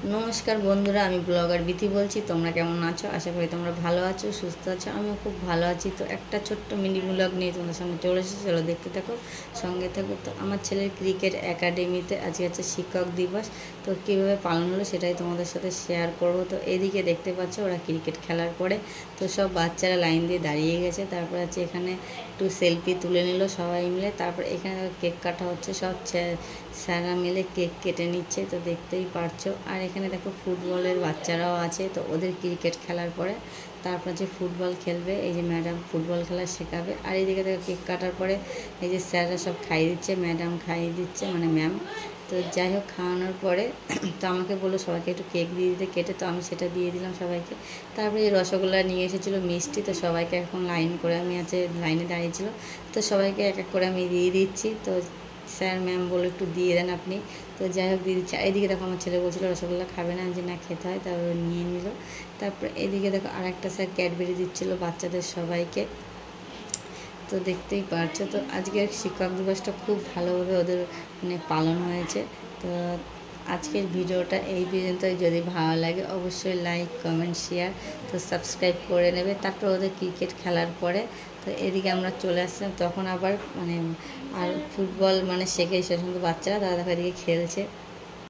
নমস্কার বন্ধুরা, আমি ব্লগার বিথি বলছি। তোমরা কেমন আছো? আশা করি তোমরা ভালো আছো, সুস্থ আছো। আমিও খুব ভালো আছি। তো একটা ছোট্ট মিনি ব্লগ নিয়ে তোমাদের সামনে চলে এসেছি, চলো দেখতে থাকো, সঙ্গে থাকো। তো আমার ছেলের ক্রিকেট একাডেমিতে আজকে হচ্ছে শিক্ষক দিবস। তো কীভাবে পালন হলো সেটাই তোমাদের সাথে শেয়ার করবো। তো এদিকে দেখতে পাচ্ছ ওরা ক্রিকেট খেলার পরে তো সব বাচ্চারা লাইন দিয়ে দাঁড়িয়ে গেছে। তারপর হচ্ছে এখানে একটু সেলফি তুলে নিল সবাই মিলে। তারপর এখানে কেক কাটা হচ্ছে, সব স্যাররা মিলে কেক কেটে নিচ্ছে, তো দেখতেই পারছো। আর এখানে দেখো ফুটবলের বাচ্চারাও আছে, তো ওদের ক্রিকেট খেলার পরে তারপর যে ফুটবল খেলবে, এই যে ম্যাডাম ফুটবল খেলা শেখাবে। আর এইদিকে দেখো কেক কাটার পরে এই যে স্যাররা সব খাইয়ে দিচ্ছে, ম্যাডাম খাইয়ে দিচ্ছে, মানে ম্যাম। তো যাই হোক, খাওয়ানোর পরে তো আমাকে বললো সবাইকে একটু কেক দিয়ে দিতে কেটে, তো আমি সেটা দিয়ে দিলাম সবাইকে। তারপরে এই রসগোল্লা নিয়ে এসেছিলো, মিষ্টি, তো সবাইকে এখন লাইন করে আমি লাইনে দাঁড়িয়েছিলো, তো সবাইকে এক এক করে আমি দিয়ে দিচ্ছি। তো স্যার ম্যাম বলে একটু দিয়ে দেন আপনি। তো যাই হোক দিয়ে দিচ্ছি। এদিকে দেখো আমার ছেলে বলছিলো রসগোল্লা খাবে না, যে না খেতে হয়, তারপর নিয়ে নিল। তারপরে এদিকে দেখো আর একটা স্যার ক্যাডবেরি দিচ্ছিলো বাচ্চাদের সবাইকে। তো দেখতেই পারছো। তো আজকের শিক্ষক দিবসটা খুব ভালোভাবে ওদের মানে পালন হয়েছে। তো আজকের ভিডিওটা এই পর্যন্তই। যদি ভালো লাগে অবশ্যই লাইক, কমেন্ট, শেয়ার, তো সাবস্ক্রাইব করে নেবে। তারপর ওদের ক্রিকেট খেলার পরে তো এদিকে আমরা চলে আসলাম, তখন আবার মানে আর ফুটবল মানে শেখে সে সমস্ত বাচ্চারা, তারা দেখো এদিকে খেলছে।